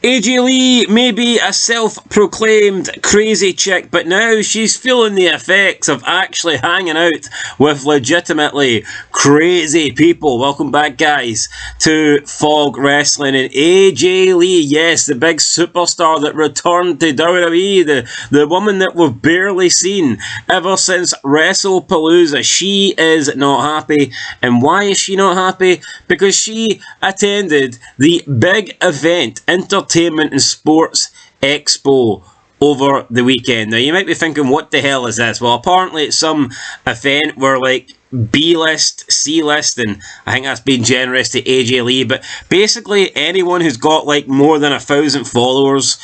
AJ Lee may be a self-proclaimed crazy chick, but now she's feeling the effects of actually hanging out with legitimately crazy people. Welcome back, guys, to Fog Wrestling. And AJ Lee, yes, the big superstar that returned to WWE, the woman that we've barely seen ever since WrestlePalooza. She is not happy. And why is she not happy? Because she attended the big event, Entertainment and Sports Expo, over the weekend. Now, you might be thinking, what the hell is this? Well, apparently it's some event where, like, B-list, C-list, and I think that's being generous to AJ Lee, but basically anyone who's got, like, more than 1,000 followers,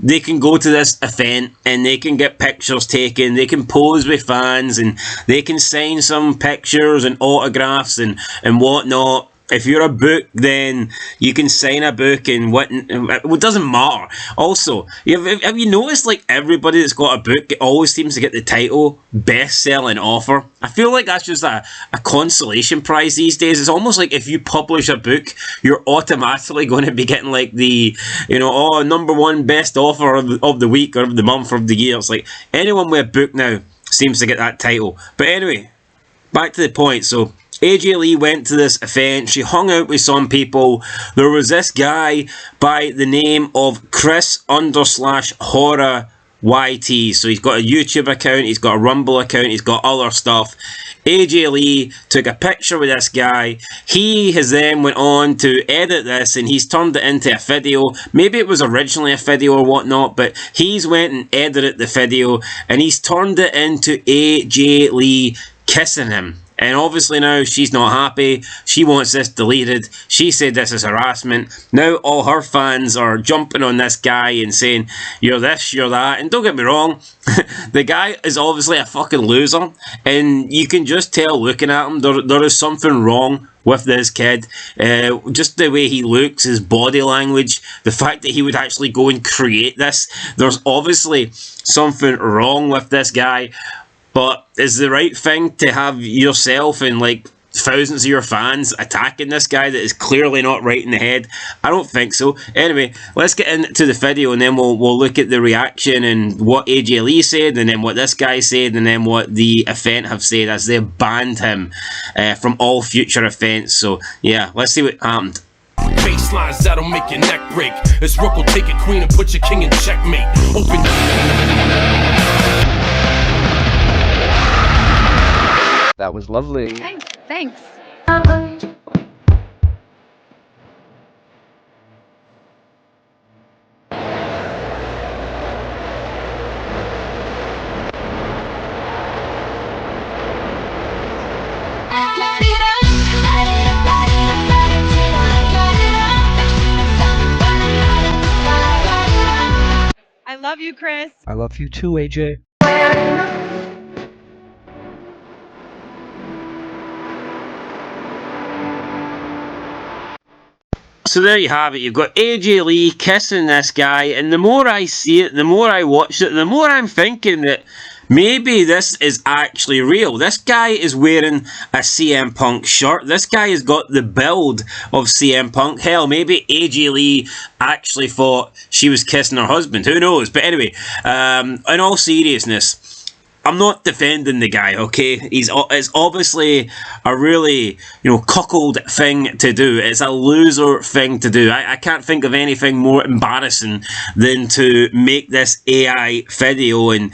they can go to this event and they can get pictures taken, they can pose with fans, and they can sign some pictures and autographs and whatnot. If you're a book, then you can sign a book and what, it doesn't matter. Also, have you noticed, like, everybody that's got a book always seems to get the title best-selling author? I feel like that's just a consolation prize these days. It's almost like if you publish a book, you're automatically going to be getting, like, the, you know, oh, #1 best author of the week or of the month or of the year. It's like anyone with a book now seems to get that title. But anyway, back to the point. So AJ Lee went to this event. She hung out with some people. There was this guy by the name of Chris_Horror YT. So he's got a YouTube account, he's got a Rumble account, he's got other stuff. AJ Lee took a picture with this guy. He has then went on to edit this and he's turned it into a video. Maybe it was originally a video or whatnot, but he's went and edited the video and he's turned it into AJ Lee kissing him. And obviously now she's not happy. She wants this deleted. She said this is harassment. Now all her fans are jumping on this guy and saying, you're this, you're that. And don't get me wrong, the guy is obviously a fucking loser. And you can just tell looking at him, there is something wrong with this kid. Just the way he looks, his body language, the fact that he would actually go and create this. There's obviously something wrong with this guy. But is the right thing to have yourself and, like, thousands of your fans attacking this guy that is clearly not right in the head? I don't think so. Anyway, let's get into the video and then we'll look at the reaction and what AJ Lee said and then what this guy said and then what the event have said as they banned him from all future events. So, yeah, let's see what happened. Baselines that'll make your neck break. It's Rook will take it, queen, and put your king in checkmate. Open. That was lovely. Thanks. I love you, Chris. I love you too, AJ. So there you have it. You've got AJ Lee kissing this guy, and the more I see it, the more I watch it, the more I'm thinking that maybe this is actually real. This guy is wearing a CM Punk shirt. This guy has got the build of CM Punk. Hell, maybe AJ Lee actually thought she was kissing her husband. Who knows? But anyway, in all seriousness, I'm not defending the guy, okay? It's obviously a really, cuckold thing to do. It's a loser thing to do. I can't think of anything more embarrassing than to make this AI video and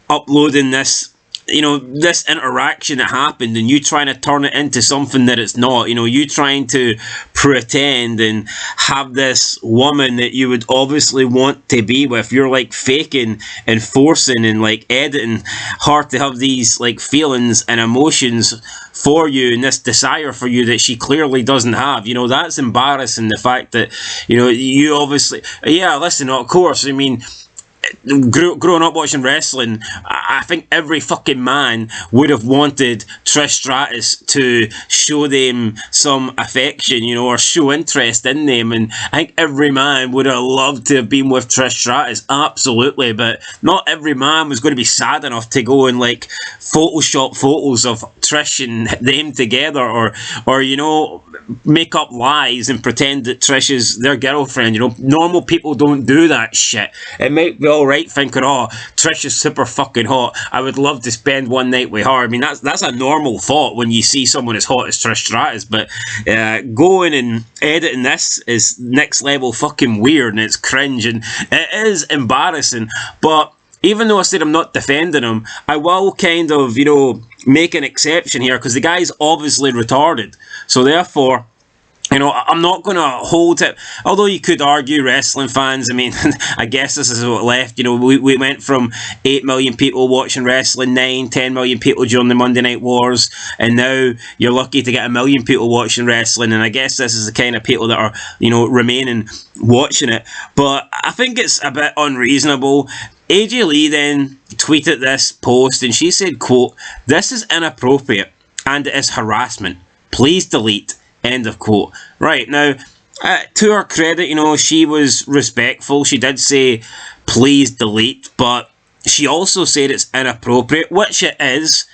uploading this, this interaction that happened and you trying to turn it into something that it's not. You trying to pretend and have this woman that you would obviously want to be with. You're like faking and forcing and like editing her to have these like feelings and emotions for you and this desire for you that she clearly doesn't have. That's embarrassing. The fact that, you obviously, yeah, listen, of course, I mean, growing up watching wrestling, I think every fucking man would have wanted Trish Stratus to show them some affection, you know, or show interest in them. And I think every man would have loved to have been with Trish Stratus, absolutely. But not every man was going to be sad enough to go and like Photoshop photos of Trish and them together, or you know, make up lies and pretend that Trish is their girlfriend. You know, normal people don't do that shit. It might be alright thinking, oh, Trish is super fucking hot, I would love to spend one night with her. I mean, that's a normal thought when you see someone as hot as Trish Stratus, but going and editing this is next level fucking weird, and it's cringe, and it is embarrassing. But even though I said I'm not defending him, I will kind of, you know, make an exception here, because the guy's obviously retarded. So therefore, you know, I'm not going to hold it. Although you could argue, wrestling fans, I mean, I guess this is what left. You know, we went from 8 million people watching wrestling, 10 million people during the Monday Night Wars, and now you're lucky to get 1 million people watching wrestling. And I guess this is the kind of people that are, you know, remaining watching it. But I think it's a bit unreasonable. AJ Lee then tweeted this post, and she said, quote, "This is inappropriate and it is harassment. Please delete." End of quote. Right, now, to her credit, you know, she was respectful. She did say, please delete, but she also said it's inappropriate, which it is,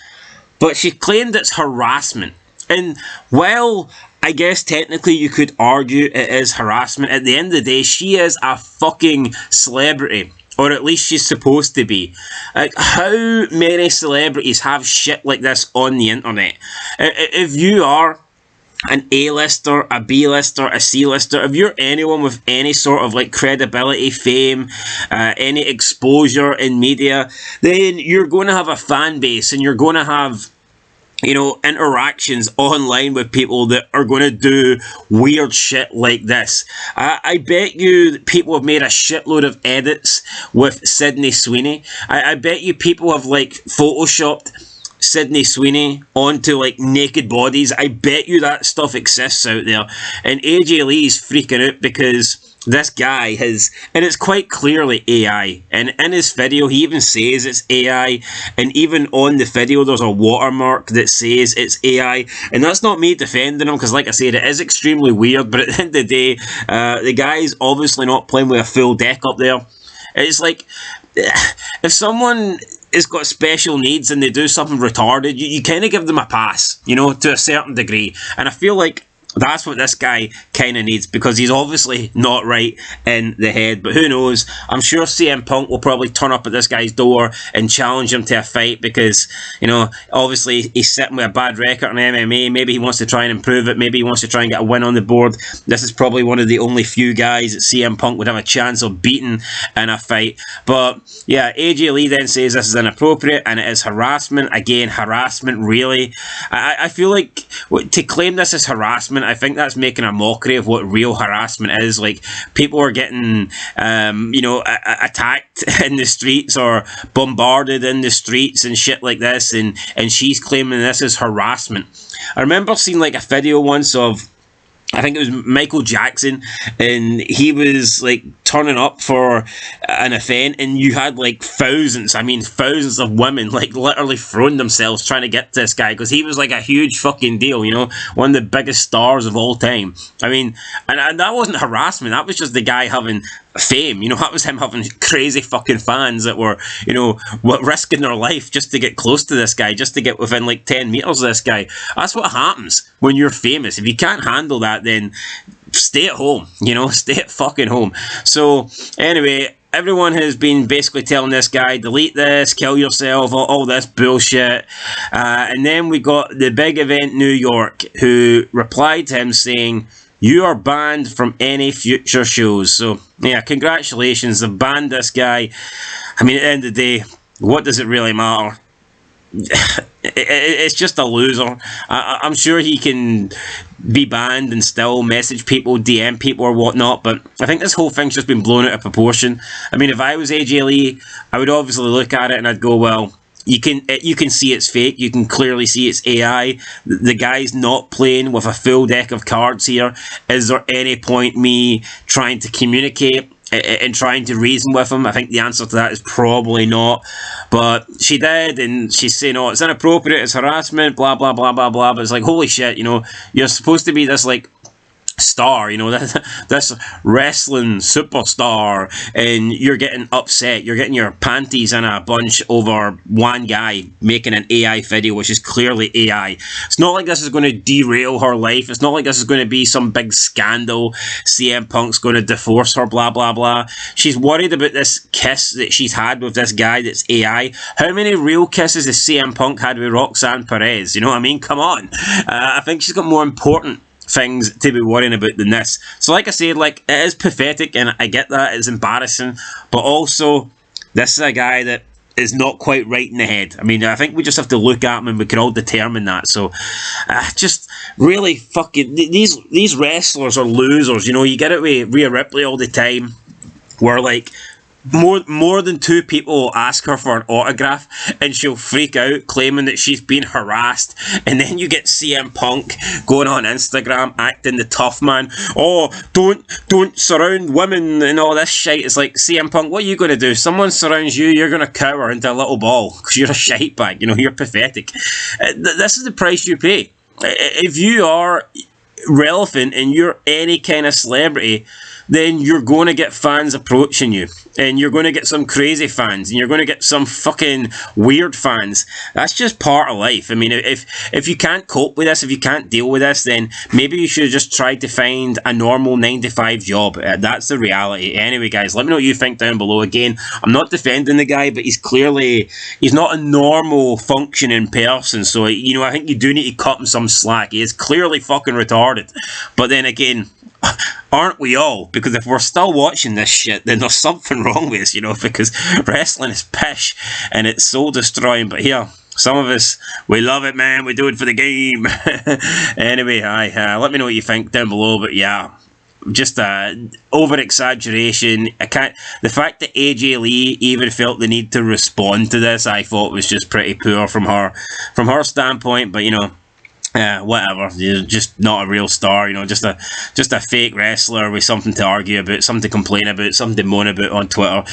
but she claimed it's harassment. And, well, I guess technically you could argue it is harassment. At the end of the day, she is a fucking celebrity. Or at least she's supposed to be. Like, how many celebrities have shit like this on the internet? If you are an A-lister, a B-lister, a C-lister, if you're anyone with any sort of like credibility, fame, any exposure in media, then you're going to have a fan base, and you're going to have, you know, interactions online with people that are going to do weird shit like this. I bet you people have made a shitload of edits with Sydney Sweeney. I bet you people have like photoshopped Sydney Sweeney onto like naked bodies. I bet you that stuff exists out there. And AJ Lee's freaking out because this guy has, and it's quite clearly AI, and in his video he even says it's AI, and even on the video there's a watermark that says it's AI, and that's not me defending him, because like I said, it is extremely weird, but at the end of the day, the guy's obviously not playing with a full deck up there. It's like, if someone has got special needs and they do something retarded, you kind of give them a pass, you know, to a certain degree. And I feel like that's what this guy kind of needs, because he's obviously not right in the head. But who knows? I'm sure CM Punk will probably turn up at this guy's door and challenge him to a fight, because, you know, obviously he's sitting with a bad record in MMA. Maybe he wants to try and improve it. Maybe he wants to try and get a win on the board. This is probably one of the only few guys that CM Punk would have a chance of beating in a fight. But yeah, AJ Lee then says this is inappropriate and it is harassment. Again, harassment, really? I feel like to claim this as harassment, I think that's making a mockery of what real harassment is. Like, people are getting, you know, attacked in the streets or bombarded in the streets and shit like this, and she's claiming this is harassment. I remember seeing like a video once of, I think it was Michael Jackson, and he was like turning up for an event, and you had like thousands of women like literally throwing themselves trying to get to this guy, because he was like a huge fucking deal, you know, one of the biggest stars of all time. I mean, and that wasn't harassment, that was just the guy having fame, you know, that was him having crazy fucking fans that were, you know, risking their life just to get close to this guy, just to get within like 10 meters of this guy. That's what happens when you're famous. If you can't handle that, then stay at home, you know, stay at fucking home. So anyway, everyone has been basically telling this guy, delete this, kill yourself, all this bullshit. And then we got the Big Event New York, who replied to him saying, "You are banned from any future shows." So yeah, congratulations, they've banned this guy. I mean, at the end of the day, what does it really matter? It's just a loser. I'm sure he can be banned and still message people, DM people or whatnot, but I think this whole thing's just been blown out of proportion. I mean, if I was AJ Lee, I would obviously look at it and I'd go, well, you can see it's fake. You can clearly see it's AI. The guy's not playing with a full deck of cards here. Is there any point me trying to communicate in trying to reason with him. I think the answer to that is probably not. But she did, and she's saying, oh, it's inappropriate, it's harassment, blah, blah, blah, blah, blah. But it's like, holy shit, you know, you're supposed to be this, like, star, you know, this wrestling superstar, and you're getting upset, you're getting your panties in a bunch over one guy making an AI video, which is clearly AI. It's not like this is going to derail her life. It's not like this is going to be some big scandal. CM Punk's going to divorce her, blah, blah, blah. She's worried about this kiss that she's had with this guy that's AI. How many real kisses has CM Punk had with Roxanne Perez? You know what I mean? Come on. I think she's got more important things to be worrying about than this. So like I said, like, it is pathetic, and I get that, it's embarrassing, but also this is a guy that is not quite right in the head. I mean, I think we just have to look at him and we can all determine that. So just really fucking, these wrestlers are losers, you know. You get it with Rhea Ripley all the time, where like more than two people will ask her for an autograph and she'll freak out claiming that she's been harassed, and then you get CM Punk going on Instagram acting the tough man. Oh, don't surround women and all this shit. It's like, CM Punk, what are you going to do? Someone surrounds you, you're going to cower into a little ball because you're a shite bag, you know, you're pathetic. This is the price you pay. If you are relevant and you're any kind of celebrity, then you're going to get fans approaching you, and you're going to get some crazy fans, and you're going to get some fucking weird fans. That's just part of life. I mean, if you can't cope with this, if you can't deal with this, then maybe you should have just tried to find a normal 9-to-5 job. That's the reality. Anyway, guys, let me know what you think down below. Again, I'm not defending the guy, but he's not a normal functioning person, so, you know, I think you do need to cut him some slack. He is clearly fucking retarded. But then again, aren't we all? Because if we're still watching this shit, then there's something wrong with us, you know, because wrestling is pish and it's soul destroying. But here, some of us, we love it, man. We do it for the game. Anyway, let me know what you think down below. But yeah, just over exaggeration. The fact that AJ Lee even felt the need to respond to this, I thought was just pretty poor from her standpoint. But you know, whatever, you're just not a real star, you know, just a fake wrestler with something to argue about, something to complain about, something to moan about on Twitter.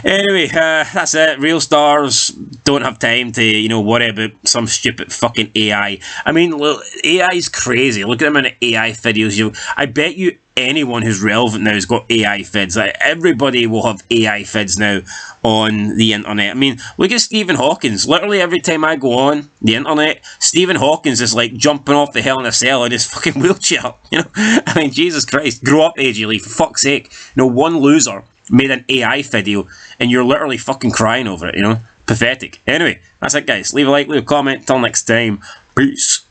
Anyway, that's it. Real stars don't have time to, you know, worry about some stupid fucking AI. I mean, look, AI is crazy. Look at them in AI videos. I bet you anyone who's relevant now has got AI vids. Like, everybody will have AI vids now on the internet. I mean, look at Stephen Hawkins. Literally every time I go on the internet, Stephen Hawkins is like jumping off the Hell in a Cell in his fucking wheelchair. You know, I mean, Jesus Christ, grow up, AJ Lee, for fuck's sake. You know, one loser made an AI video and you're literally fucking crying over it, you know. Pathetic. Anyway, that's it, guys. Leave a like, leave a comment. Till next time. Peace.